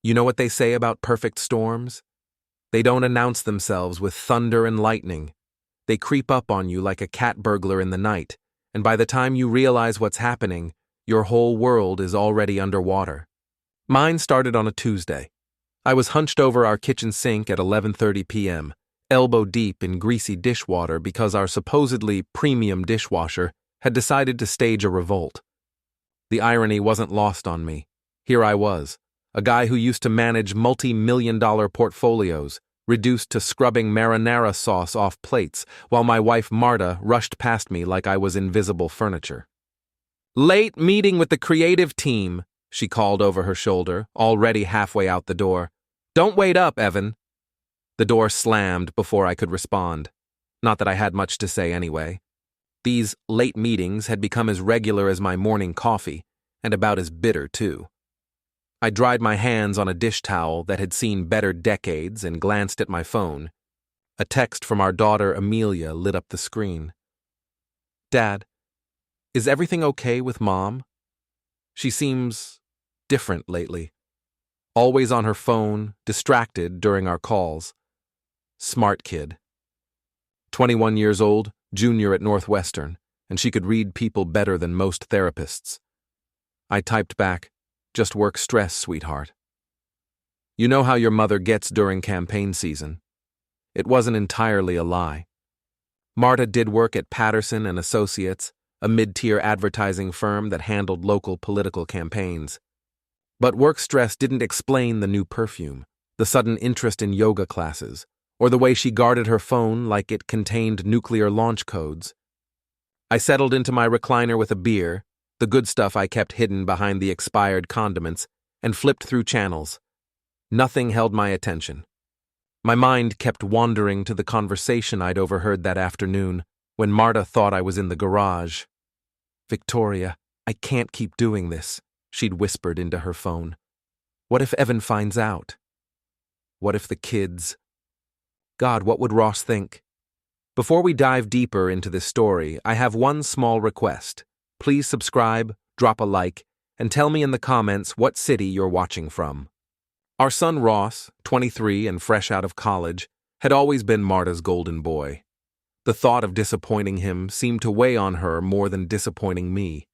You know what they say about perfect storms? They don't announce themselves with thunder and lightning. They creep up on you like a cat burglar in the night, and by the time you realize what's happening, your whole world is already underwater. Mine started on a Tuesday. I was hunched over our kitchen sink at 11:30 p.m., elbow deep in greasy dishwater because our supposedly premium dishwasher had decided to stage a revolt. The irony wasn't lost on me. Here I was, a guy who used to manage multi-million-dollar portfolios, reduced to scrubbing marinara sauce off plates, while my wife Marta rushed past me like I was invisible furniture. "Late meeting with the creative team," she called over her shoulder, already halfway out the door. "Don't wait up, Evan." The door slammed before I could respond. Not that I had much to say anyway. These late meetings had become as regular as my morning coffee, and about as bitter, too. I dried my hands on a dish towel that had seen better decades and glanced at my phone. A text from our daughter Amelia lit up the screen. "Dad, is everything okay with Mom? She seems different lately. Always on her phone, distracted during our calls. Smart kid. 21 years old, junior at Northwestern, and she could read people better than most therapists." I typed back, "Just work stress, sweetheart." You know how your mother gets during campaign season. It wasn't entirely a lie. Marta did work at Patterson and Associates, a mid-tier advertising firm that handled local political campaigns. But work stress didn't explain the new perfume, the sudden interest in yoga classes, or the way she guarded her phone like it contained nuclear launch codes. I settled into my recliner with a beer, the good stuff I kept hidden behind the expired condiments, and flipped through channels. Nothing held my attention. My mind kept wandering to the conversation I'd overheard that afternoon, when Marta thought I was in the garage. "Victoria, I can't keep doing this," she'd whispered into her phone. "What if Evan finds out? What if the kids? God, what would Ross think?" Before we dive deeper into this story, I have one small request. Please subscribe, drop a like, and tell me in the comments what city you're watching from. Our son Ross, 23 and fresh out of college, had always been Marta's golden boy. The thought of disappointing him seemed to weigh on her more than disappointing me.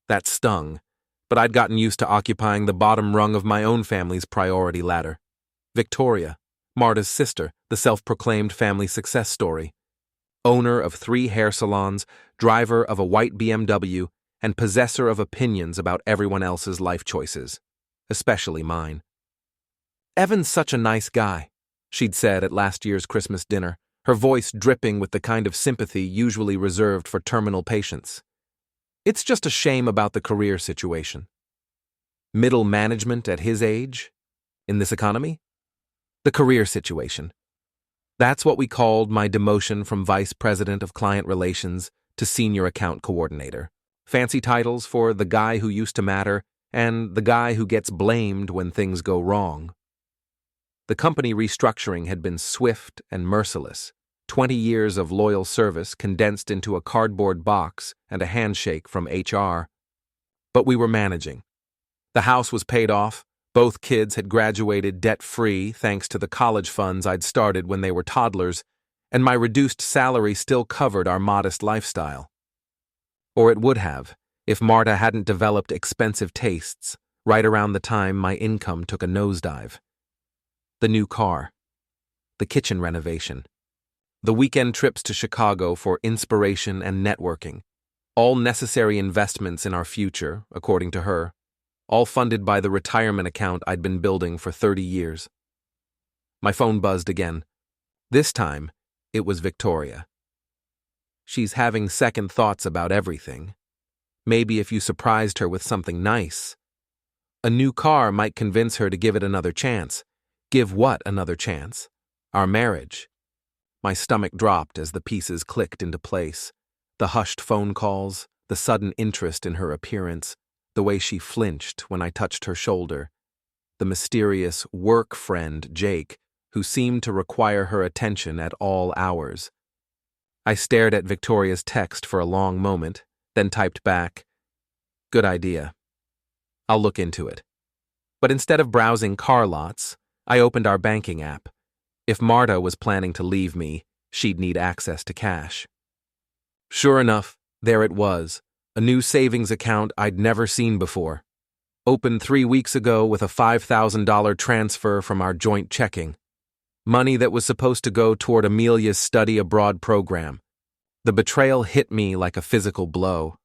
That stung, but I'd gotten used to occupying the bottom rung of my own family's priority ladder. Victoria, Marta's sister, the self-proclaimed family success story. Owner of 3 hair salons, driver of a white BMW, and possessor of opinions about everyone else's life choices, especially mine. "Evan's such a nice guy," she'd said at last year's Christmas dinner, her voice dripping with the kind of sympathy usually reserved for terminal patients. "It's just a shame about the career situation." Middle management at his age? In this economy? The career situation. That's what we called my demotion from Vice President of Client Relations to Senior Account Coordinator. Fancy titles for the guy who used to matter and the guy who gets blamed when things go wrong. The company restructuring had been swift and merciless, 20 years of loyal service condensed into a cardboard box and a handshake from HR. But we were managing. The house was paid off. Both kids had graduated debt-free thanks to the college funds I'd started when they were toddlers, and my reduced salary still covered our modest lifestyle. Or it would have, if Marta hadn't developed expensive tastes right around the time my income took a nosedive. The new car. The kitchen renovation. The weekend trips to Chicago for inspiration and networking. All necessary investments in our future, according to her. All funded by the retirement account I'd been building for 30 years. My phone buzzed again. This time, it was Victoria. She's having second thoughts about everything. Maybe if you surprised her with something nice. A new car might convince her to give it another chance. Give what another chance? Our marriage. My stomach dropped as the pieces clicked into place. The hushed phone calls, the sudden interest in her appearance, the way she flinched when I touched her shoulder, the mysterious work friend, Jake, who seemed to require her attention at all hours. I stared at Victoria's text for a long moment, then typed back, "Good idea. I'll look into it." But instead of browsing car lots, I opened our banking app. If Marta was planning to leave me, she'd need access to cash. Sure enough, there it was, a new savings account I'd never seen before. Opened 3 weeks ago with a $5,000 transfer from our joint checking. Money that was supposed to go toward Amelia's study abroad program. The betrayal hit me like a physical blow.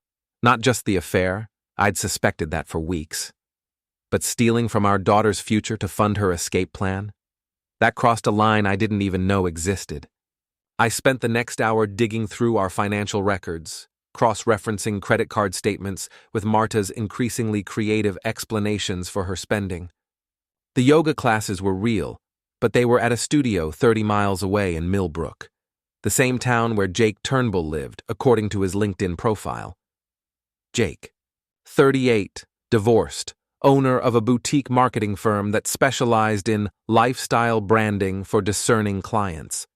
Not just the affair, I'd suspected that for weeks. But stealing from our daughter's future to fund her escape plan? That crossed a line I didn't even know existed. I spent the next hour digging through our financial records, cross-referencing credit card statements with Marta's increasingly creative explanations for her spending. The yoga classes were real, but they were at a studio 30 miles away in Millbrook, the same town where Jake Turnbull lived, according to his LinkedIn profile. Jake, 38, divorced, owner of a boutique marketing firm that specialized in lifestyle branding for discerning clients.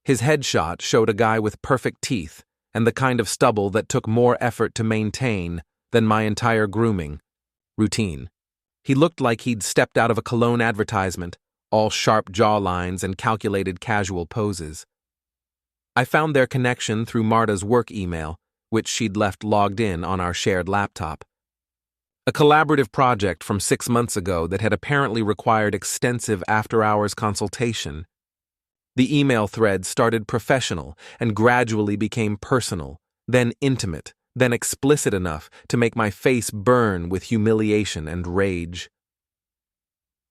His headshot showed a guy with perfect teeth and the kind of stubble that took more effort to maintain than my entire grooming routine. He looked like he'd stepped out of a cologne advertisement, all sharp jawlines and calculated casual poses. I found their connection through Marta's work email, which she'd left logged in on our shared laptop. A collaborative project from 6 months ago that had apparently required extensive after-hours consultation. The email thread started professional and gradually became personal, then intimate, then explicit enough to make my face burn with humiliation and rage.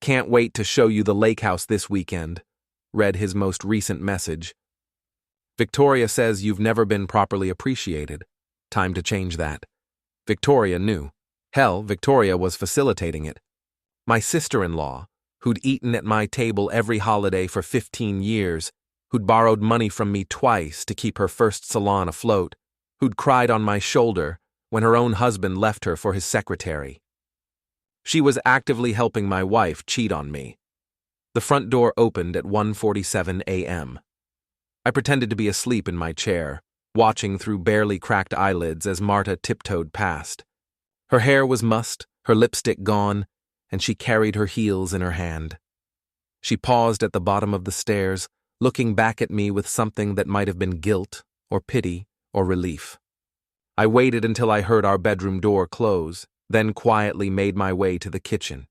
"Can't wait to show you the lake house this weekend," read his most recent message. "Victoria says you've never been properly appreciated. Time to change that." Victoria knew. Hell, Victoria was facilitating it. My sister-in-law, who'd eaten at my table every holiday for 15 years, who'd borrowed money from me twice to keep her first salon afloat, who'd cried on my shoulder when her own husband left her for his secretary. She was actively helping my wife cheat on me. The front door opened at 1:47 a.m. I pretended to be asleep in my chair, watching through barely cracked eyelids as Marta tiptoed past. Her hair was mussed, her lipstick gone, and she carried her heels in her hand. She paused at the bottom of the stairs, looking back at me with something that might have been guilt, or pity, or relief. I waited until I heard our bedroom door close, then quietly made my way to the kitchen.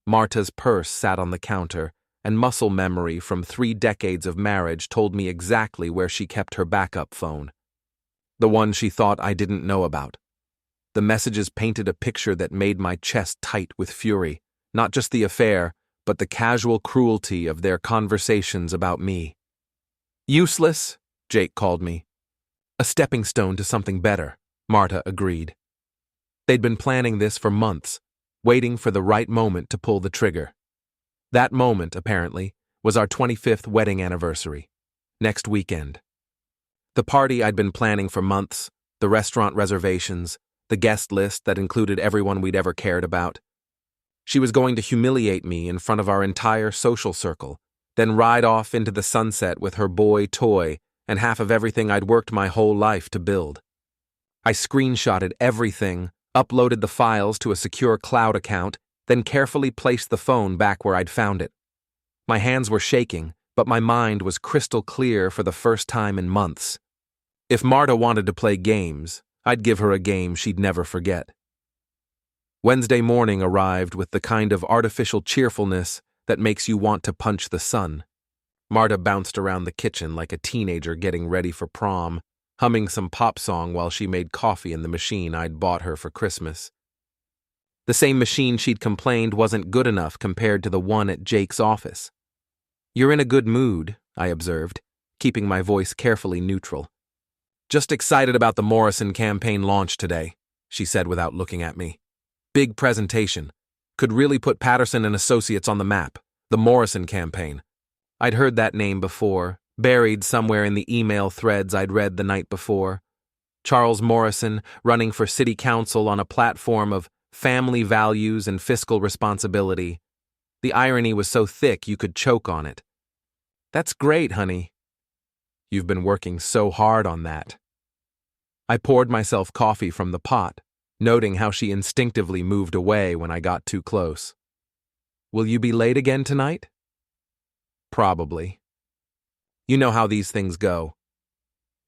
Marta's purse sat on the counter, and muscle memory from 3 decades of marriage told me exactly where she kept her backup phone. The one she thought I didn't know about. The messages painted a picture that made my chest tight with fury, not just the affair, but the casual cruelty of their conversations about me. "Useless," Jake called me. "A stepping stone to something better," Marta agreed. They'd been planning this for months, waiting for the right moment to pull the trigger. That moment, apparently, was our 25th wedding anniversary, next weekend. The party I'd been planning for months, the restaurant reservations, the guest list that included everyone we'd ever cared about. She was going to humiliate me in front of our entire social circle, then ride off into the sunset with her boy toy and half of everything I'd worked my whole life to build. I screenshotted everything, uploaded the files to a secure cloud account, then carefully placed the phone back where I'd found it. My hands were shaking, but my mind was crystal clear for the first time in months. If Marta wanted to play games, I'd give her a game she'd never forget. Wednesday morning arrived with the kind of artificial cheerfulness that makes you want to punch the sun. Marta bounced around the kitchen like a teenager getting ready for prom, humming some pop song while she made coffee in the machine I'd bought her for Christmas. The same machine she'd complained wasn't good enough compared to the one at Jake's office. "You're in a good mood," I observed, keeping my voice carefully neutral. "Just excited about the Morrison campaign launch today," she said without looking at me. "Big presentation. Could really put Patterson and Associates on the map. The Morrison campaign." I'd heard that name before, buried somewhere in the email threads I'd read the night before. Charles Morrison running for city council on a platform of family values and fiscal responsibility. The irony was so thick you could choke on it. "That's great, honey." "You've been working so hard on that." I poured myself coffee from the pot, noting how she instinctively moved away when I got too close. Will you be late again tonight? Probably. You know how these things go.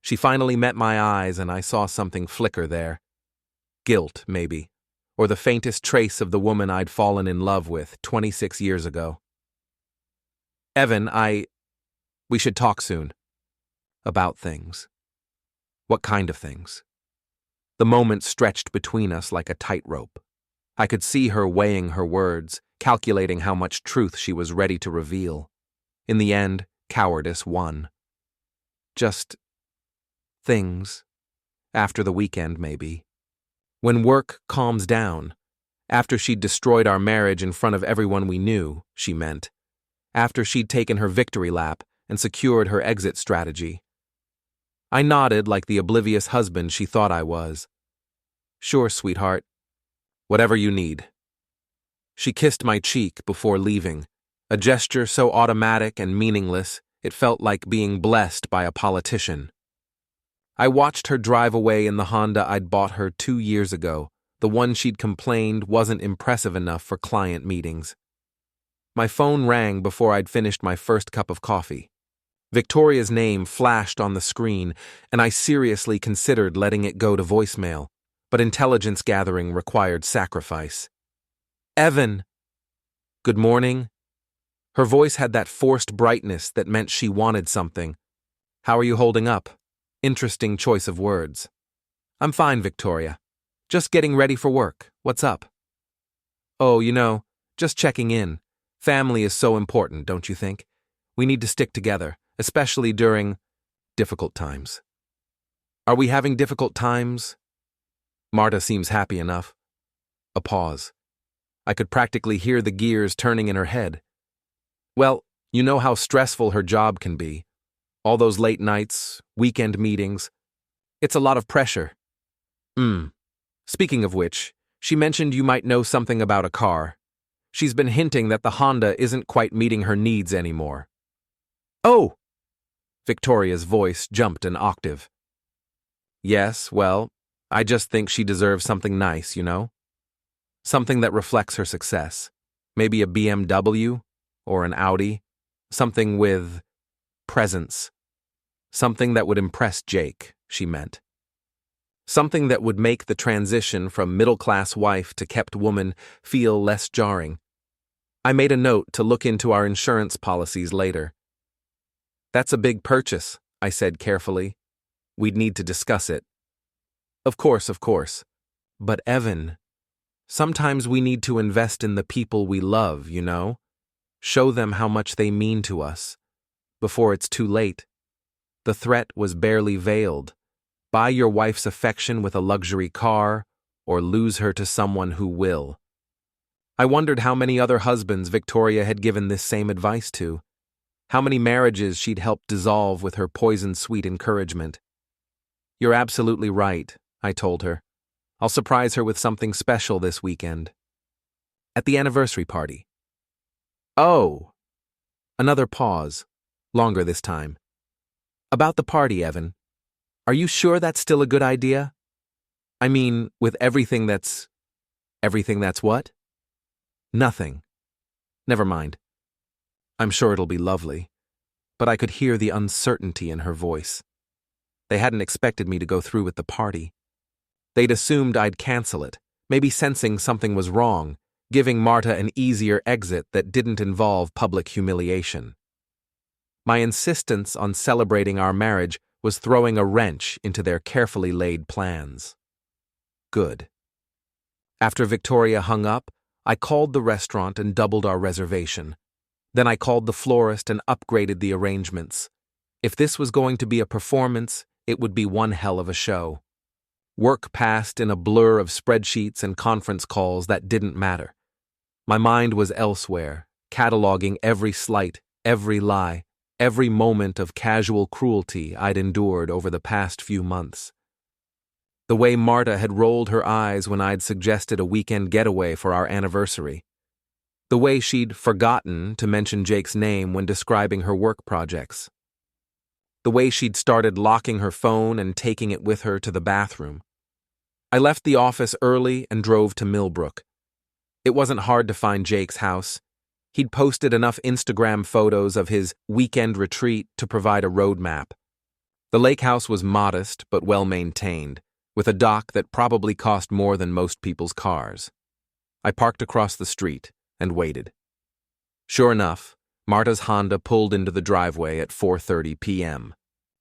She finally met my eyes and I saw something flicker there. Guilt, maybe, or the faintest trace of the woman I'd fallen in love with 26 years ago. Evan, we should talk soon. About things. What kind of things? The moment stretched between us like a tightrope. I could see her weighing her words, calculating how much truth she was ready to reveal. In the end, cowardice won. Just things. After the weekend, maybe. When work calms down. After she'd destroyed our marriage in front of everyone we knew, she meant. After she'd taken her victory lap and secured her exit strategy. I nodded like the oblivious husband she thought I was. Sure, sweetheart. Whatever you need. She kissed my cheek before leaving, a gesture so automatic and meaningless it felt like being blessed by a politician. I watched her drive away in the Honda I'd bought her 2 years ago, the one she'd complained wasn't impressive enough for client meetings. My phone rang before I'd finished my first cup of coffee. Victoria's name flashed on the screen, and I seriously considered letting it go to voicemail, but intelligence gathering required sacrifice. Evan! Good morning. Her voice had that forced brightness that meant she wanted something. How are you holding up? Interesting choice of words. I'm fine, Victoria. Just getting ready for work. What's up? Oh, just checking in. Family is so important, don't you think? We need to stick together, especially during difficult times. Are we having difficult times? Marta seems happy enough. A pause. I could practically hear the gears turning in her head. Well, you know how stressful her job can be. All those late nights, weekend meetings. It's a lot of pressure. Speaking of which, she mentioned you might know something about a car. She's been hinting that the Honda isn't quite meeting her needs anymore. Oh! Victoria's voice jumped an octave. Yes, well, I just think she deserves something nice, Something that reflects her success. Maybe a BMW or an Audi. Something with presence. Something that would impress Jake, she meant. Something that would make the transition from middle-class wife to kept woman feel less jarring. I made a note to look into our insurance policies later. That's a big purchase, I said carefully. We'd need to discuss it. Of course. But Evan, sometimes we need to invest in the people we love, Show them how much they mean to us. Before it's too late. The threat was barely veiled. Buy your wife's affection with a luxury car, or lose her to someone who will. I wondered how many other husbands Victoria had given this same advice to. How many marriages she'd helped dissolve with her poison-sweet encouragement. You're absolutely right, I told her. I'll surprise her with something special this weekend. At the anniversary party. Oh! Another pause. Longer this time. About the party, Evan. Are you sure that's still a good idea? I mean, with everything that's... Everything that's what? Nothing. Never mind. I'm sure it'll be lovely. But I could hear the uncertainty in her voice. They hadn't expected me to go through with the party. They'd assumed I'd cancel it, maybe sensing something was wrong, giving Marta an easier exit that didn't involve public humiliation. My insistence on celebrating our marriage was throwing a wrench into their carefully laid plans. Good. After Victoria hung up, I called the restaurant and doubled our reservation. Then I called the florist and upgraded the arrangements. If this was going to be a performance, it would be one hell of a show. Work passed in a blur of spreadsheets and conference calls that didn't matter. My mind was elsewhere, cataloging every slight, every lie, every moment of casual cruelty I'd endured over the past few months. The way Marta had rolled her eyes when I'd suggested a weekend getaway for our anniversary. The way she'd forgotten to mention Jake's name when describing her work projects. The way she'd started locking her phone and taking it with her to the bathroom. I left the office early and drove to Millbrook. It wasn't hard to find Jake's house. He'd posted enough Instagram photos of his weekend retreat to provide a roadmap. The lake house was modest but well-maintained, with a dock that probably cost more than most people's cars. I parked across the street and waited. Sure enough, Marta's Honda pulled into the driveway at 4:30 p.m.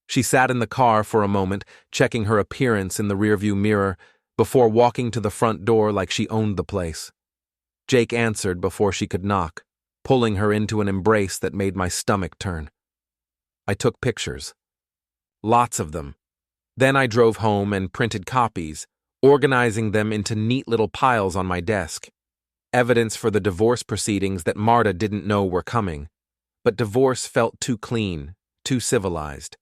She sat in the car for a moment, checking her appearance in the rearview mirror, before walking to the front door like she owned the place. Jake answered before she could knock, pulling her into an embrace that made my stomach turn. I took pictures. Lots of them. Then I drove home and printed copies, organizing them into neat little piles on my desk. Evidence for the divorce proceedings that Marta didn't know were coming. But divorce felt too clean, too civilized.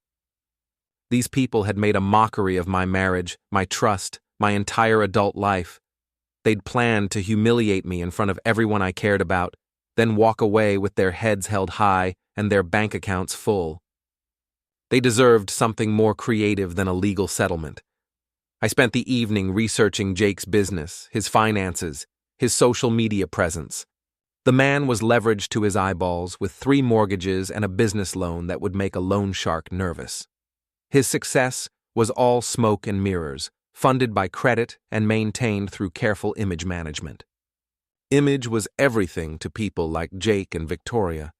These people had made a mockery of my marriage, my trust, my entire adult life. They'd planned to humiliate me in front of everyone I cared about, then walk away with their heads held high and their bank accounts full. They deserved something more creative than a legal settlement. I spent the evening researching Jake's business, his finances, his social media presence. The man was leveraged to his eyeballs with 3 mortgages and a business loan that would make a loan shark nervous. His success was all smoke and mirrors, funded by credit and maintained through careful image management. Image was everything to people like Jake and Victoria.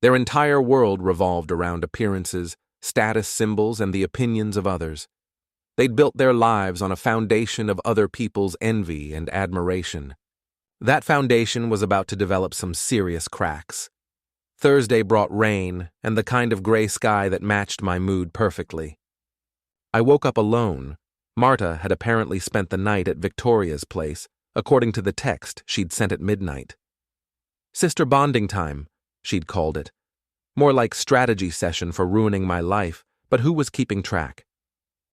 Their entire world revolved around appearances, status symbols, and the opinions of others. They'd built their lives on a foundation of other people's envy and admiration. That foundation was about to develop some serious cracks. Thursday brought rain and the kind of gray sky that matched my mood perfectly. I woke up alone. Marta had apparently spent the night at Victoria's place, according to the text she'd sent at midnight. Sister bonding time, she'd called it. More like strategy session for ruining my life, but who was keeping track?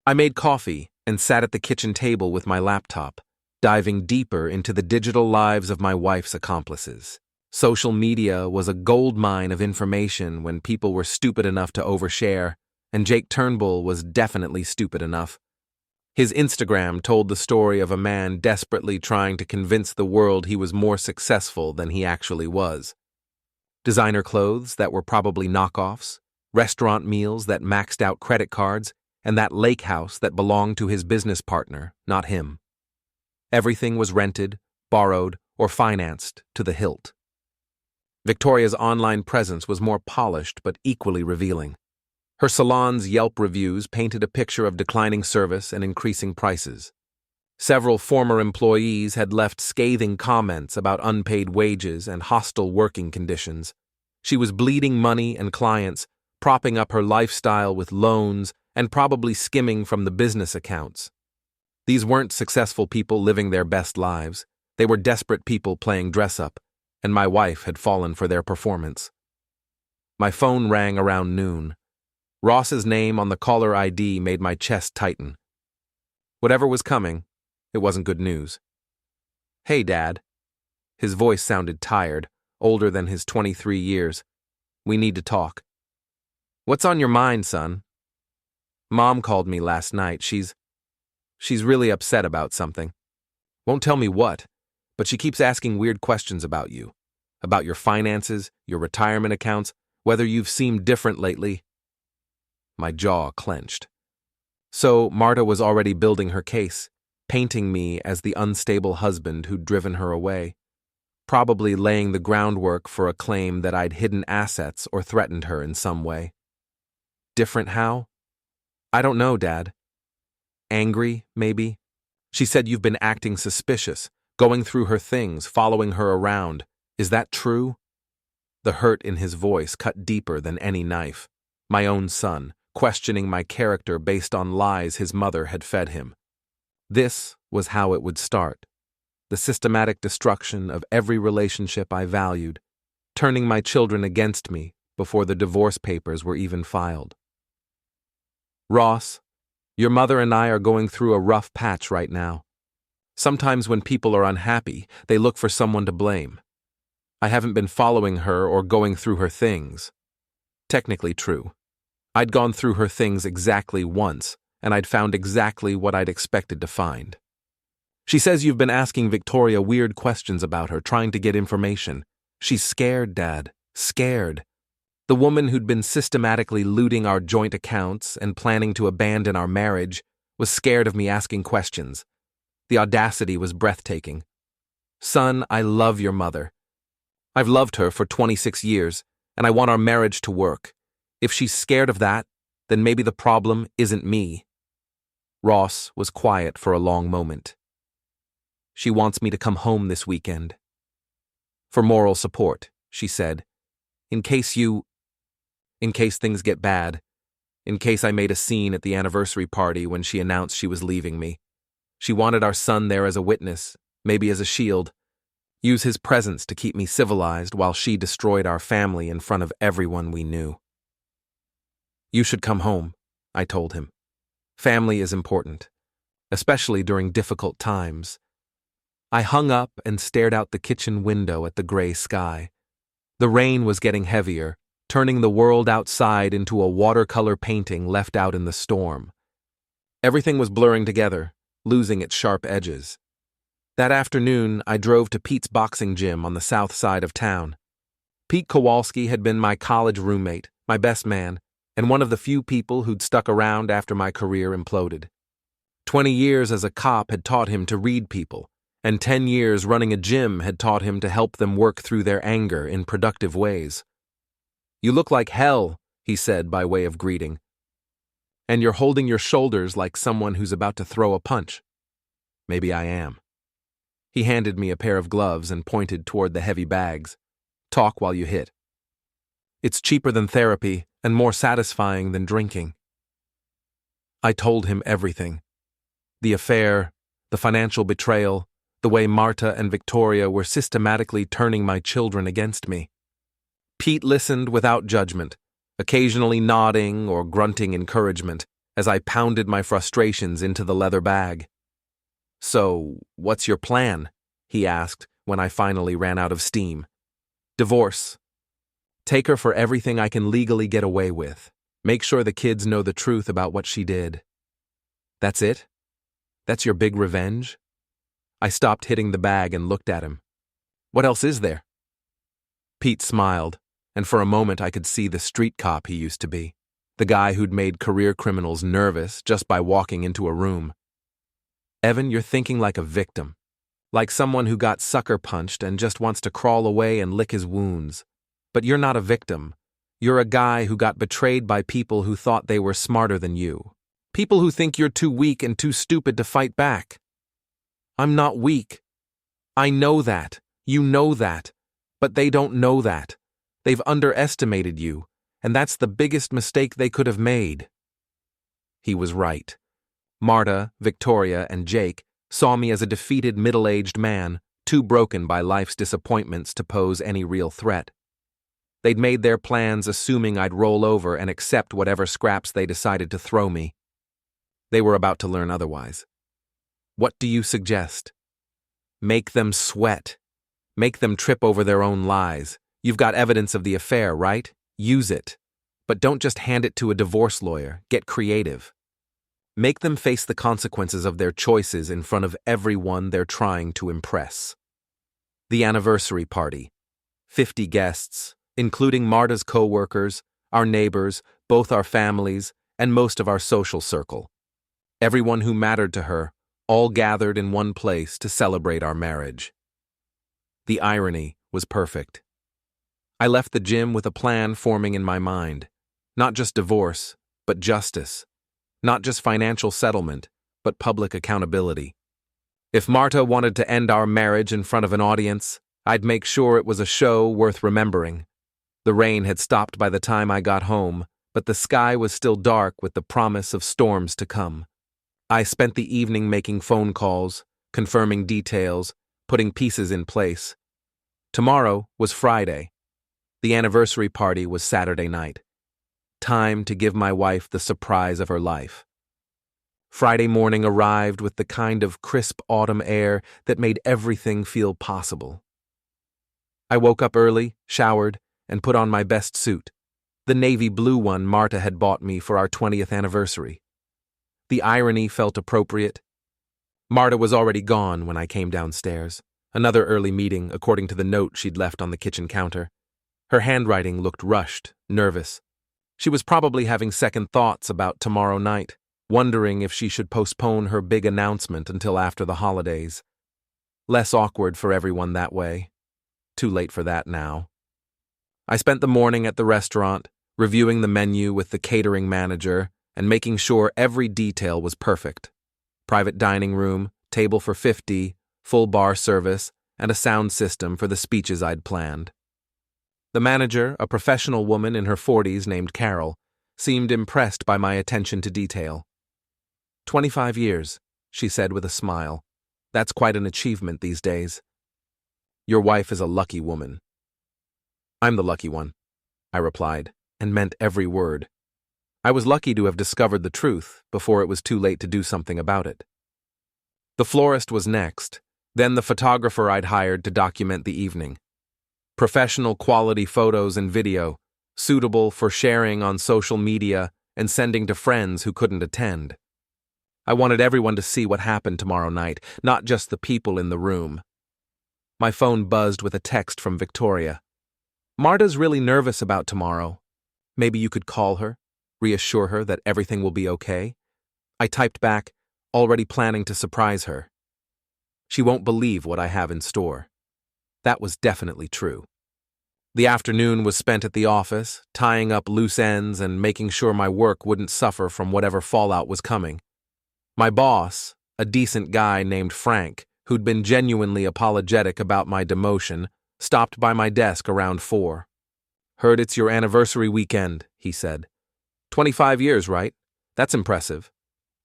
I made coffee and sat at the kitchen table with my laptop, diving deeper into the digital lives of my wife's accomplices. Social media was a goldmine of information when people were stupid enough to overshare, and Jake Turnbull was definitely stupid enough. His Instagram told the story of a man desperately trying to convince the world he was more successful than he actually was. Designer clothes that were probably knockoffs, restaurant meals that maxed out credit cards, and that lake house that belonged to his business partner, not him. Everything was rented, borrowed, or financed to the hilt. Victoria's online presence was more polished but equally revealing. Her salon's Yelp reviews painted a picture of declining service and increasing prices. Several former employees had left scathing comments about unpaid wages and hostile working conditions. She was bleeding money and clients, propping up her lifestyle with loans and probably skimming from the business accounts. These weren't successful people living their best lives. They were desperate people playing dress-up, and my wife had fallen for their performance. My phone rang around noon. Ross's name on the caller ID made my chest tighten. Whatever was coming, it wasn't good news. "Hey, Dad." His voice sounded tired, older than his 23 years. "We need to talk." "What's on your mind, son?" "Mom called me last night. She's really upset about something. Won't tell me what, but she keeps asking weird questions about you. About your finances, your retirement accounts, whether you've seemed different lately." My jaw clenched. So Marta was already building her case, painting me as the unstable husband who'd driven her away, probably laying the groundwork for a claim that I'd hidden assets or threatened her in some way. Different how? I don't know, Dad. Angry, maybe? She said you've been acting suspicious, going through her things, following her around. Is that true? The hurt in his voice cut deeper than any knife. My own son, questioning my character based on lies his mother had fed him. This was how it would start. The systematic destruction of every relationship I valued, turning my children against me before the divorce papers were even filed. "Ross, your mother and I are going through a rough patch right now. Sometimes when people are unhappy, they look for someone to blame. I haven't been following her or going through her things. Technically true. I'd gone through her things exactly once, and I'd found exactly what I'd expected to find. She says you've been asking Victoria weird questions about her, trying to get information. She's scared, Dad. Scared. The woman who'd been systematically looting our joint accounts and planning to abandon our marriage was scared of me asking questions. The audacity was breathtaking. Son, I love your mother. I've loved her for 26 years, and I want our marriage to work. If she's scared of that, then maybe the problem isn't me. Ross was quiet for a long moment. She wants me to come home this weekend. For moral support, she said. In case things get bad. In case I made a scene at the anniversary party when she announced she was leaving me. She wanted our son there as a witness, maybe as a shield. Use his presence to keep me civilized while she destroyed our family in front of everyone we knew. You should come home, I told him. Family is important, especially during difficult times. I hung up and stared out the kitchen window at the gray sky. The rain was getting heavier, turning the world outside into a watercolor painting left out in the storm. Everything was blurring together, losing its sharp edges. That afternoon, I drove to Pete's boxing gym on the south side of town. Pete Kowalski had been my college roommate, my best man, and one of the few people who'd stuck around after my career imploded. 20 years as a cop had taught him to read people, and 10 years running a gym had taught him to help them work through their anger in productive ways. You look like hell, he said by way of greeting. And you're holding your shoulders like someone who's about to throw a punch. Maybe I am. He handed me a pair of gloves and pointed toward the heavy bags. Talk while you hit. It's cheaper than therapy and more satisfying than drinking. I told him everything. The affair, the financial betrayal, the way Marta and Victoria were systematically turning my children against me. Pete listened without judgment, occasionally nodding or grunting encouragement as I pounded my frustrations into the leather bag. So, what's your plan? He asked when I finally ran out of steam. Divorce. Take her for everything I can legally get away with. Make sure the kids know the truth about what she did. That's it? That's your big revenge? I stopped hitting the bag and looked at him. What else is there? Pete smiled, and for a moment I could see the street cop he used to be, the guy who'd made career criminals nervous just by walking into a room. Evan, you're thinking like a victim, like someone who got sucker punched and just wants to crawl away and lick his wounds. But you're not a victim. You're a guy who got betrayed by people who thought they were smarter than you. People who think you're too weak and too stupid to fight back. I'm not weak. I know that. You know that. But they don't know that. They've underestimated you, and that's the biggest mistake they could have made. He was right. Marta, Victoria, and Jake saw me as a defeated middle-aged man, too broken by life's disappointments to pose any real threat. They'd made their plans assuming I'd roll over and accept whatever scraps they decided to throw me. They were about to learn otherwise. What do you suggest? Make them sweat. Make them trip over their own lies. You've got evidence of the affair, right? Use it. But don't just hand it to a divorce lawyer. Get creative. Make them face the consequences of their choices in front of everyone they're trying to impress. The anniversary party. 50 guests, including Marta's co-workers, our neighbors, both our families, and most of our social circle. Everyone who mattered to her, all gathered in one place to celebrate our marriage. The irony was perfect. I left the gym with a plan forming in my mind. Not just divorce, but justice. Not just financial settlement, but public accountability. If Marta wanted to end our marriage in front of an audience, I'd make sure it was a show worth remembering. The rain had stopped by the time I got home, but the sky was still dark with the promise of storms to come. I spent the evening making phone calls, confirming details, putting pieces in place. Tomorrow was Friday. The anniversary party was Saturday night. Time to give my wife the surprise of her life. Friday morning arrived with the kind of crisp autumn air that made everything feel possible. I woke up early, showered, and put on my best suit, the navy blue one Marta had bought me for our 20th anniversary. The irony felt appropriate. Marta was already gone when I came downstairs. Another early meeting, according to the note she'd left on the kitchen counter. Her handwriting looked rushed, nervous. She was probably having second thoughts about tomorrow night, wondering if she should postpone her big announcement until after the holidays. Less awkward for everyone that way. Too late for that now. I spent the morning at the restaurant, reviewing the menu with the catering manager and making sure every detail was perfect. Private dining room, table for 50, full bar service, and a sound system for the speeches I'd planned. The manager, a professional woman in her 40s named Carol, seemed impressed by my attention to detail. 25 years, she said with a smile. That's quite an achievement these days. Your wife is a lucky woman. I'm the lucky one, I replied, and meant every word. I was lucky to have discovered the truth before it was too late to do something about it. The florist was next, then the photographer I'd hired to document the evening. Professional quality photos and video, suitable for sharing on social media and sending to friends who couldn't attend. I wanted everyone to see what happened tomorrow night, not just the people in the room. My phone buzzed with a text from Victoria. Marta's really nervous about tomorrow. Maybe you could call her, reassure her that everything will be okay. I typed back, already planning to surprise her. She won't believe what I have in store. That was definitely true. The afternoon was spent at the office, tying up loose ends and making sure my work wouldn't suffer from whatever fallout was coming. My boss, a decent guy named Frank, who'd been genuinely apologetic about my demotion, stopped by my desk around 4. Heard it's your anniversary weekend, he said. 25 years, right? That's impressive.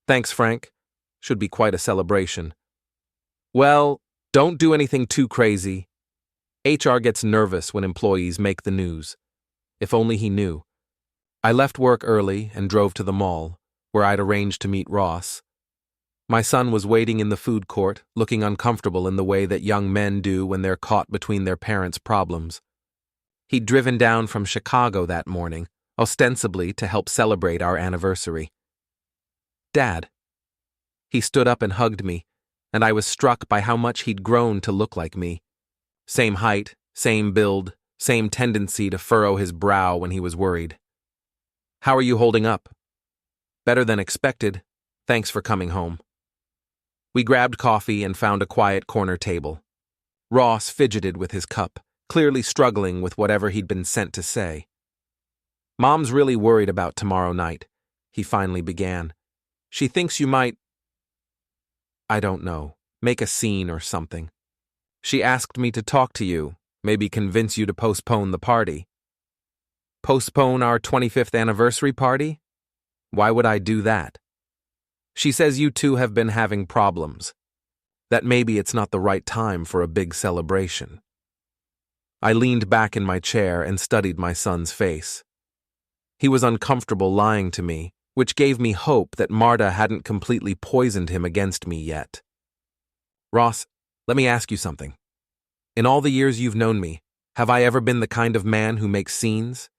Thanks, Frank. Should be quite a celebration. Well, don't do anything too crazy. HR gets nervous when employees make the news. If only he knew. I left work early and drove to the mall, where I'd arranged to meet Ross. My son was waiting in the food court, looking uncomfortable in the way that young men do when they're caught between their parents' problems. He'd driven down from Chicago that morning, ostensibly to help celebrate our anniversary. Dad. He stood up and hugged me, and I was struck by how much he'd grown to look like me. Same height, same build, same tendency to furrow his brow when he was worried. How are you holding up? Better than expected. Thanks for coming home. We grabbed coffee and found a quiet corner table. Ross fidgeted with his cup, clearly struggling with whatever he'd been sent to say. Mom's really worried about tomorrow night, he finally began. She thinks you might, I don't know, make a scene or something. She asked me to talk to you, maybe convince you to postpone the party. Postpone our 25th anniversary party? Why would I do that? She says you two have been having problems, that maybe it's not the right time for a big celebration. I leaned back in my chair and studied my son's face. He was uncomfortable lying to me, which gave me hope that Marta hadn't completely poisoned him against me yet. Ross, let me ask you something. In all the years you've known me, have I ever been the kind of man who makes scenes?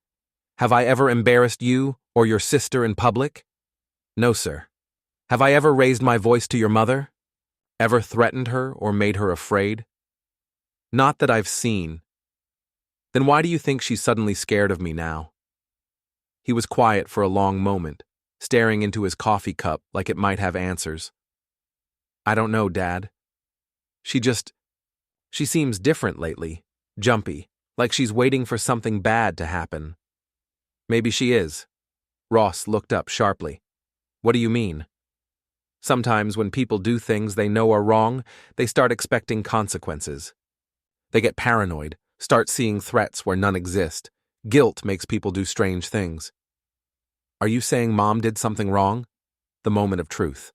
Have I ever embarrassed you or your sister in public? No, sir. Have I ever raised my voice to your mother? Ever threatened her or made her afraid? Not that I've seen. Then why do you think she's suddenly scared of me now? He was quiet for a long moment, staring into his coffee cup like it might have answers. I don't know, Dad. She seems different lately, jumpy, like she's waiting for something bad to happen. Maybe she is. Ross looked up sharply. What do you mean? Sometimes when people do things they know are wrong, they start expecting consequences. They get paranoid, start seeing threats where none exist. Guilt makes people do strange things. Are you saying Mom did something wrong? The moment of truth.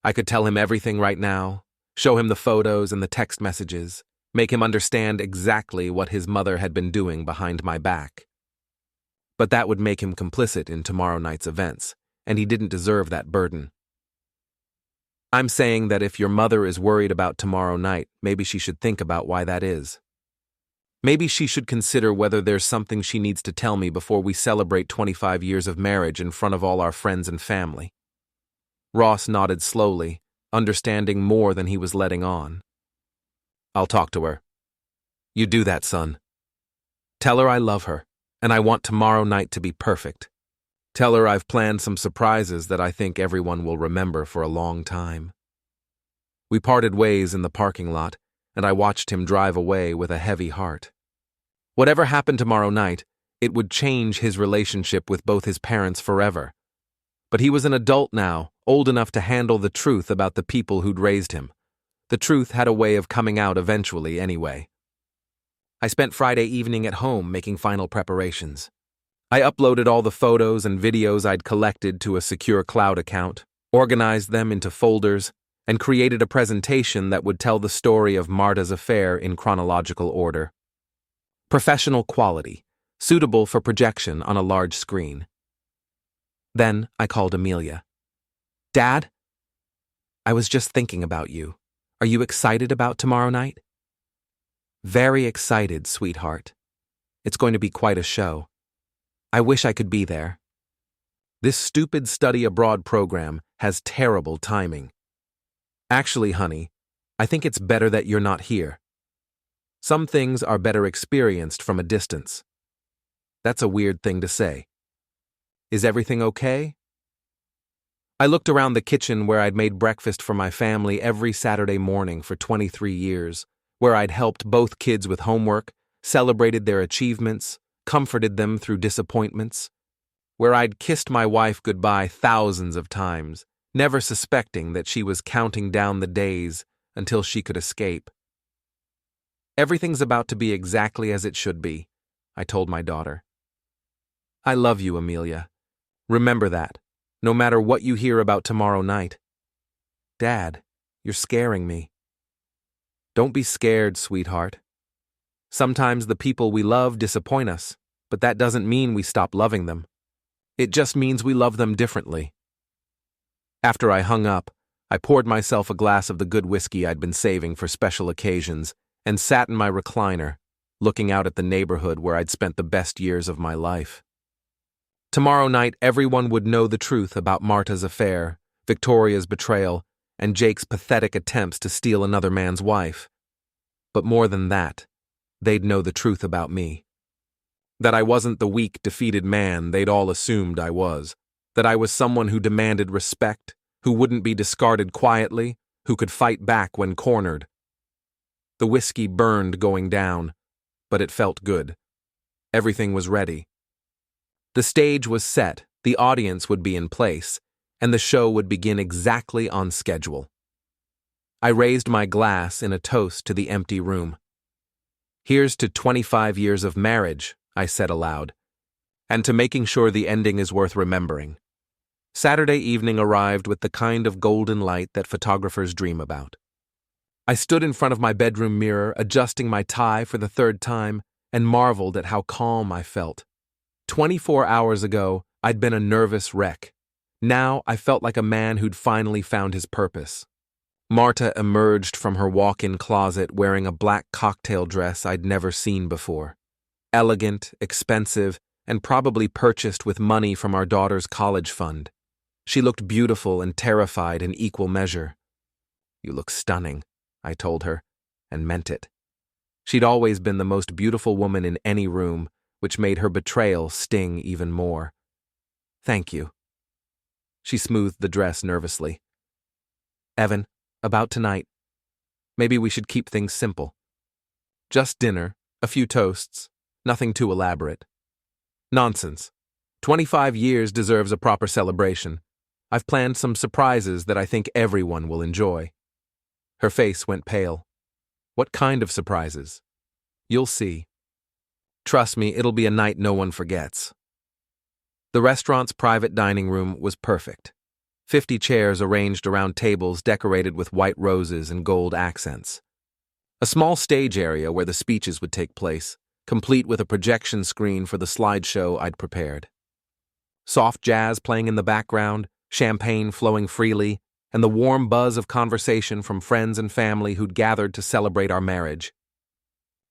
I could tell him everything right now, show him the photos and the text messages, make him understand exactly what his mother had been doing behind my back. But that would make him complicit in tomorrow night's events, and he didn't deserve that burden. I'm saying that if your mother is worried about tomorrow night, maybe she should think about why that is. Maybe she should consider whether there's something she needs to tell me before we celebrate 25 years of marriage in front of all our friends and family. Ross nodded slowly, understanding more than he was letting on. I'll talk to her. You do that, son. Tell her I love her, and I want tomorrow night to be perfect. Tell her I've planned some surprises that I think everyone will remember for a long time. We parted ways in the parking lot, and I watched him drive away with a heavy heart. Whatever happened tomorrow night, it would change his relationship with both his parents forever. But he was an adult now, old enough to handle the truth about the people who'd raised him. The truth had a way of coming out eventually anyway. I spent Friday evening at home making final preparations. I uploaded all the photos and videos I'd collected to a secure cloud account, organized them into folders, and created a presentation that would tell the story of Marta's affair in chronological order. Professional quality, suitable for projection on a large screen. Then I called Amelia. Dad? I was just thinking about you. Are you excited about tomorrow night? Very excited, sweetheart. It's going to be quite a show. I wish I could be there. This stupid study abroad program has terrible timing. Actually, honey, I think it's better that you're not here. Some things are better experienced from a distance. That's a weird thing to say. Is everything okay? I looked around the kitchen where I'd made breakfast for my family every Saturday morning for 23 years, where I'd helped both kids with homework, celebrated their achievements, comforted them through disappointments, where I'd kissed my wife goodbye thousands of times, never suspecting that she was counting down the days until she could escape. Everything's about to be exactly as it should be, I told my daughter. I love you, Amelia. Remember that, no matter what you hear about tomorrow night. Dad, you're scaring me. Don't be scared, sweetheart. Sometimes the people we love disappoint us, but that doesn't mean we stop loving them. It just means we love them differently. After I hung up, I poured myself a glass of the good whiskey I'd been saving for special occasions and sat in my recliner, looking out at the neighborhood where I'd spent the best years of my life. Tomorrow night, everyone would know the truth about Marta's affair, Victoria's betrayal, and Jake's pathetic attempts to steal another man's wife. But more than that, they'd know the truth about me. That I wasn't the weak, defeated man they'd all assumed I was. That I was someone who demanded respect, who wouldn't be discarded quietly, who could fight back when cornered. The whiskey burned going down, but it felt good. Everything was ready. The stage was set, the audience would be in place, and the show would begin exactly on schedule. I raised my glass in a toast to the empty room. Here's to 25 years of marriage, I said aloud, and to making sure the ending is worth remembering. Saturday evening arrived with the kind of golden light that photographers dream about. I stood in front of my bedroom mirror, adjusting my tie for the third time, and marveled at how calm I felt. 24 hours ago, I'd been a nervous wreck. Now I felt like a man who'd finally found his purpose. Marta emerged from her walk-in closet wearing a black cocktail dress I'd never seen before. Elegant, expensive, and probably purchased with money from our daughter's college fund. She looked beautiful and terrified in equal measure. You look stunning, I told her, and meant it. She'd always been the most beautiful woman in any room, which made her betrayal sting even more. Thank you. She smoothed the dress nervously. Evan, about tonight. Maybe we should keep things simple. Just dinner, a few toasts, nothing too elaborate. Nonsense. 25 years deserves a proper celebration. I've planned some surprises that I think everyone will enjoy. Her face went pale. What kind of surprises? You'll see. Trust me, it'll be a night no one forgets. The restaurant's private dining room was perfect. 50 chairs arranged around tables decorated with white roses and gold accents. A small stage area where the speeches would take place, complete with a projection screen for the slideshow I'd prepared. Soft jazz playing in the background, champagne flowing freely, and the warm buzz of conversation from friends and family who'd gathered to celebrate our marriage.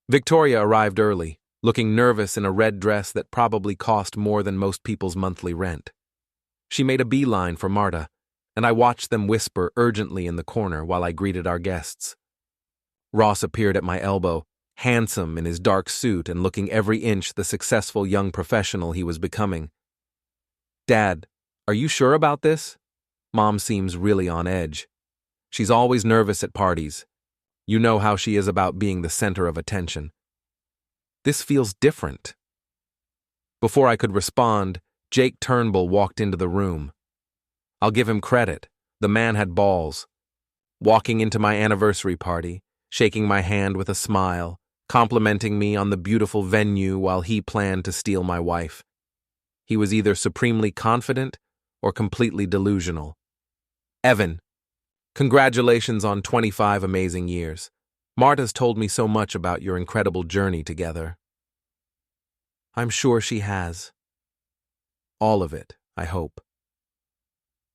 Victoria arrived early, looking nervous in a red dress that probably cost more than most people's monthly rent. She made a beeline for Marta, and I watched them whisper urgently in the corner while I greeted our guests. Ross appeared at my elbow, handsome in his dark suit and looking every inch the successful young professional he was becoming. "Dad, are you sure about this?" Mom seems really on edge. She's always nervous at parties. You know how she is about being the center of attention. This feels different. Before I could respond, Jake Turnbull walked into the room. I'll give him credit. The man had balls. Walking into my anniversary party, shaking my hand with a smile, complimenting me on the beautiful venue while he planned to steal my wife. He was either supremely confident or completely delusional. "Evan, congratulations on 25 amazing years. Marta's told me so much about your incredible journey together." "I'm sure she has. All of it, I hope."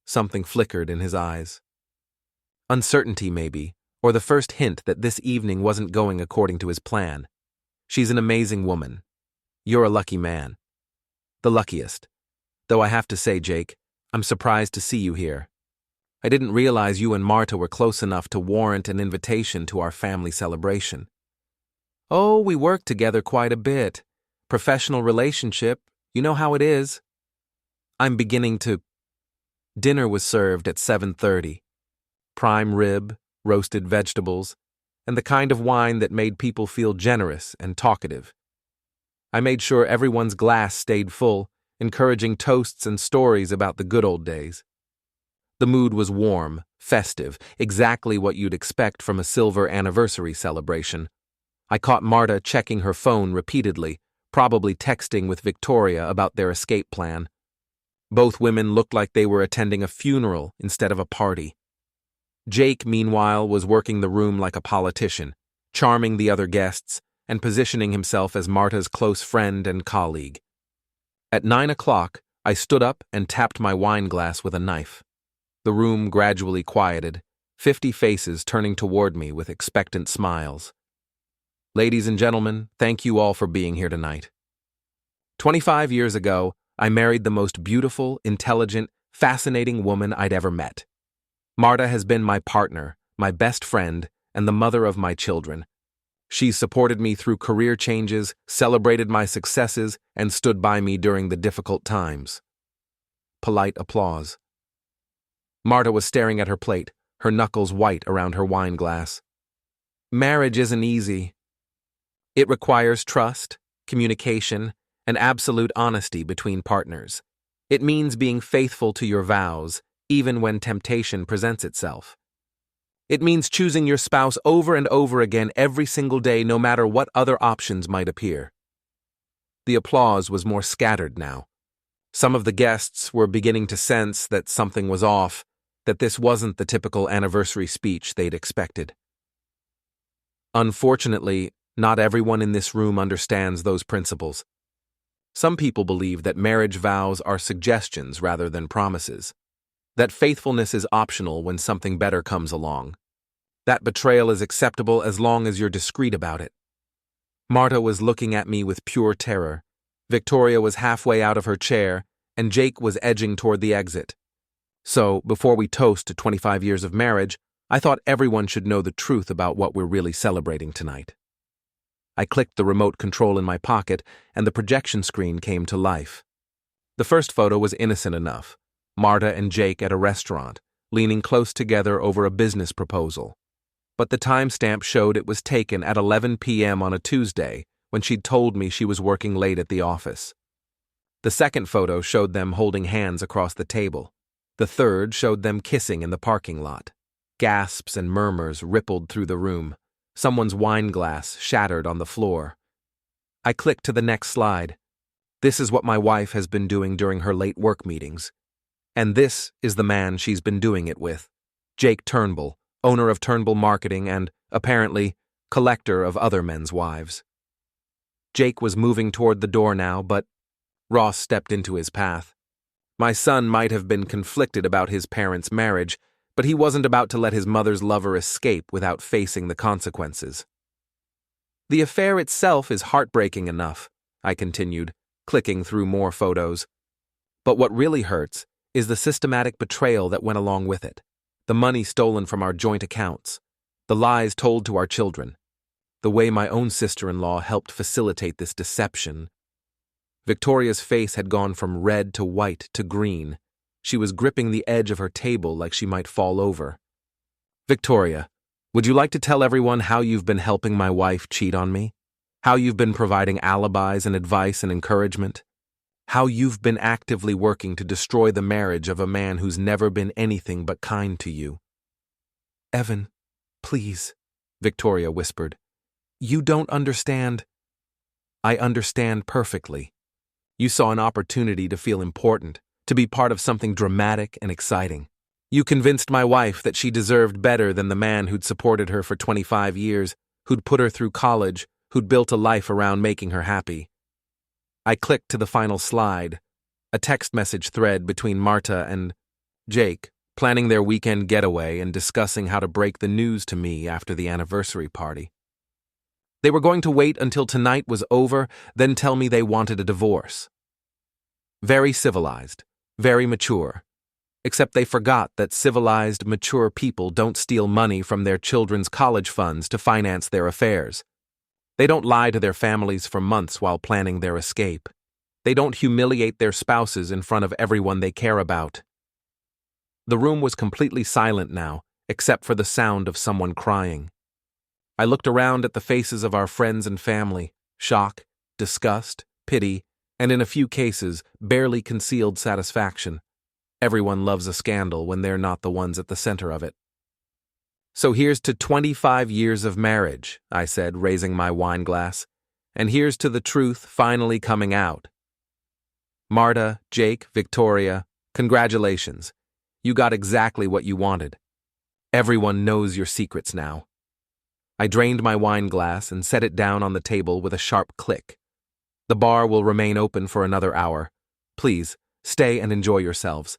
Something flickered in his eyes. Uncertainty, maybe, or the first hint that this evening wasn't going according to his plan. "She's an amazing woman. You're a lucky man. The luckiest. Though I have to say, Jake, I'm surprised to see you here. I didn't realize you and Marta were close enough to warrant an invitation to our family celebration." "Oh, we work together quite a bit. Professional relationship, you know how it is." I'm beginning to... Dinner was served at 7:30. Prime rib, roasted vegetables, and the kind of wine that made people feel generous and talkative. I made sure everyone's glass stayed full, encouraging toasts and stories about the good old days. The mood was warm, festive, exactly what you'd expect from a silver anniversary celebration. I caught Marta checking her phone repeatedly, probably texting with Victoria about their escape plan. Both women looked like they were attending a funeral instead of a party. Jake, meanwhile, was working the room like a politician, charming the other guests and positioning himself as Marta's close friend and colleague. At 9 o'clock, I stood up and tapped my wine glass with a knife. The room gradually quieted, 50 faces turning toward me with expectant smiles. "Ladies and gentlemen, thank you all for being here tonight. 25 years ago, I married the most beautiful, intelligent, fascinating woman I'd ever met. Marta has been my partner, my best friend, and the mother of my children. She's supported me through career changes, celebrated my successes, and stood by me during the difficult times." Polite applause. Marta was staring at her plate, her knuckles white around her wine glass. "Marriage isn't easy. It requires trust, communication, and absolute honesty between partners. It means being faithful to your vows, even when temptation presents itself. It means choosing your spouse over and over again every single day, no matter what other options might appear." The applause was more scattered now. Some of the guests were beginning to sense that something was off, that this wasn't the typical anniversary speech they'd expected. Unfortunately, not everyone in this room understands those principles. Some people believe that marriage vows are suggestions rather than promises, that faithfulness is optional when something better comes along, that betrayal is acceptable as long as you're discreet about it. Marta was looking at me with pure terror. Victoria was halfway out of her chair, and Jake was edging toward the exit. So, before we toast to 25 years of marriage, I thought everyone should know the truth about what we're really celebrating tonight. I clicked the remote control in my pocket, and the projection screen came to life. The first photo was innocent enough. Marta and Jake at a restaurant, leaning close together over a business proposal. But the timestamp showed it was taken at 11 p.m. on a Tuesday, when she'd told me she was working late at the office. The second photo showed them holding hands across the table. The third showed them kissing in the parking lot. Gasps and murmurs rippled through the room. Someone's wine glass shattered on the floor. I clicked to the next slide. This is what my wife has been doing during her late work meetings. And this is the man she's been doing it with. Jake Turnbull, owner of Turnbull Marketing and, apparently, collector of other men's wives. Jake was moving toward the door now, but Ross stepped into his path. My son might have been conflicted about his parents' marriage, but he wasn't about to let his mother's lover escape without facing the consequences. "The affair itself is heartbreaking enough," I continued, clicking through more photos. "But what really hurts is the systematic betrayal that went along with it, the money stolen from our joint accounts, The lies told to our children. The way my own sister-in-law helped facilitate this deception. Victoria's face had gone from red to white to green. She was gripping the edge of her table like she might fall over. Victoria, would you like to tell everyone how you've been helping my wife cheat on me? How you've been providing alibis and advice and encouragement? How you've been actively working to destroy the marriage of a man who's never been anything but kind to you? Evan, please, Victoria whispered. You don't understand. I understand perfectly. You saw an opportunity to feel important, to be part of something dramatic and exciting. You convinced my wife that she deserved better than the man who'd supported her for 25 years, who'd put her through college, who'd built a life around making her happy. I clicked to the final slide, a text message thread between Marta and Jake, planning their weekend getaway and discussing how to break the news to me after the anniversary party. They were going to wait until tonight was over, then tell me they wanted a divorce. Very civilized, very mature. Except they forgot that civilized, mature people don't steal money from their children's college funds to finance their affairs. They don't lie to their families for months while planning their escape. They don't humiliate their spouses in front of everyone they care about. The room was completely silent now, except for the sound of someone crying. I looked around at the faces of our friends and family, shock, disgust, pity, and in a few cases, barely concealed satisfaction. Everyone loves a scandal when they're not the ones at the center of it. So here's to 25 years of marriage, I said, raising my wine glass, and here's to the truth finally coming out. Marta, Jake, Victoria, congratulations. You got exactly what you wanted. Everyone knows your secrets now. I drained my wine glass and set it down on the table with a sharp click. The bar will remain open for another hour. Please, stay and enjoy yourselves.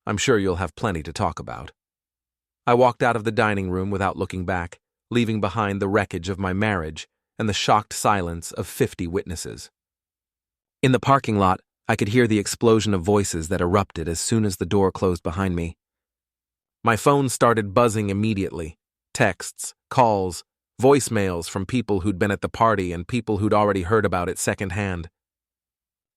I'm sure you'll have plenty to talk about. I walked out of the dining room without looking back, leaving behind the wreckage of my marriage and the shocked silence of 50 witnesses. In the parking lot, I could hear the explosion of voices that erupted as soon as the door closed behind me. My phone started buzzing immediately. Texts, calls, voicemails from people who'd been at the party and people who'd already heard about it secondhand.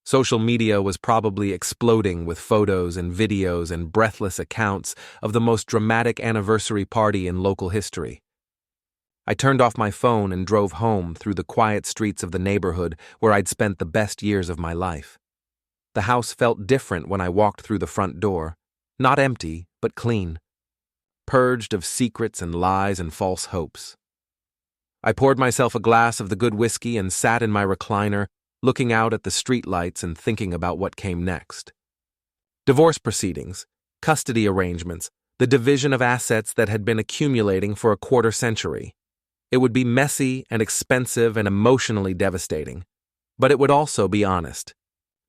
Social media was probably exploding with photos and videos and breathless accounts of the most dramatic anniversary party in local history. I turned off my phone and drove home through the quiet streets of the neighborhood where I'd spent the best years of my life. The house felt different when I walked through the front door, not empty, but clean, purged of secrets and lies and false hopes. I poured myself a glass of the good whiskey and sat in my recliner, looking out at the streetlights and thinking about what came next. Divorce proceedings, custody arrangements, the division of assets that had been accumulating for a quarter century. It would be messy and expensive and emotionally devastating, but it would also be honest.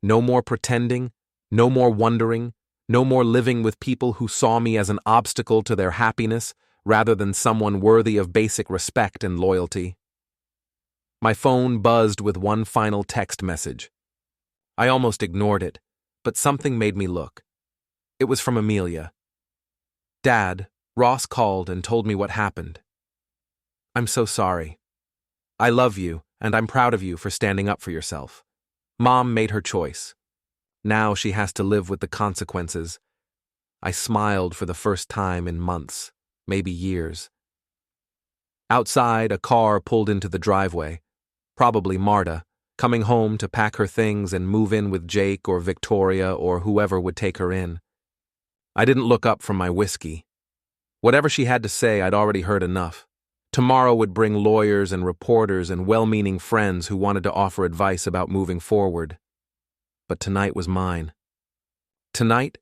No more pretending, no more wondering, no more living with people who saw me as an obstacle to their happiness rather than someone worthy of basic respect and loyalty. My phone buzzed with one final text message. I almost ignored it, but something made me look. It was from Amelia. Dad, Ross called and told me what happened. I'm so sorry. I love you, and I'm proud of you for standing up for yourself. Mom made her choice. Now she has to live with the consequences. I smiled for the first time in months, maybe years. Outside, a car pulled into the driveway. Probably Marta, coming home to pack her things and move in with Jake or Victoria or whoever would take her in. I didn't look up from my whiskey. Whatever she had to say, I'd already heard enough. Tomorrow would bring lawyers and reporters and well-meaning friends who wanted to offer advice about moving forward. But tonight was mine. Tonight,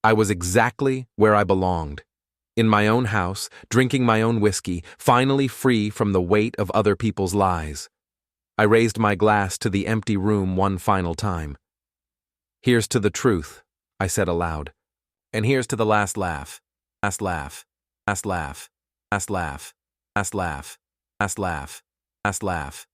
I was exactly where I belonged. In my own house, drinking my own whiskey, finally free from the weight of other people's lies. I raised my glass to the empty room one final time. Here's to the truth, I said aloud. And here's to the last laugh. Last laugh. Last laugh. Last laugh. Last laugh. Last laugh. Last laugh.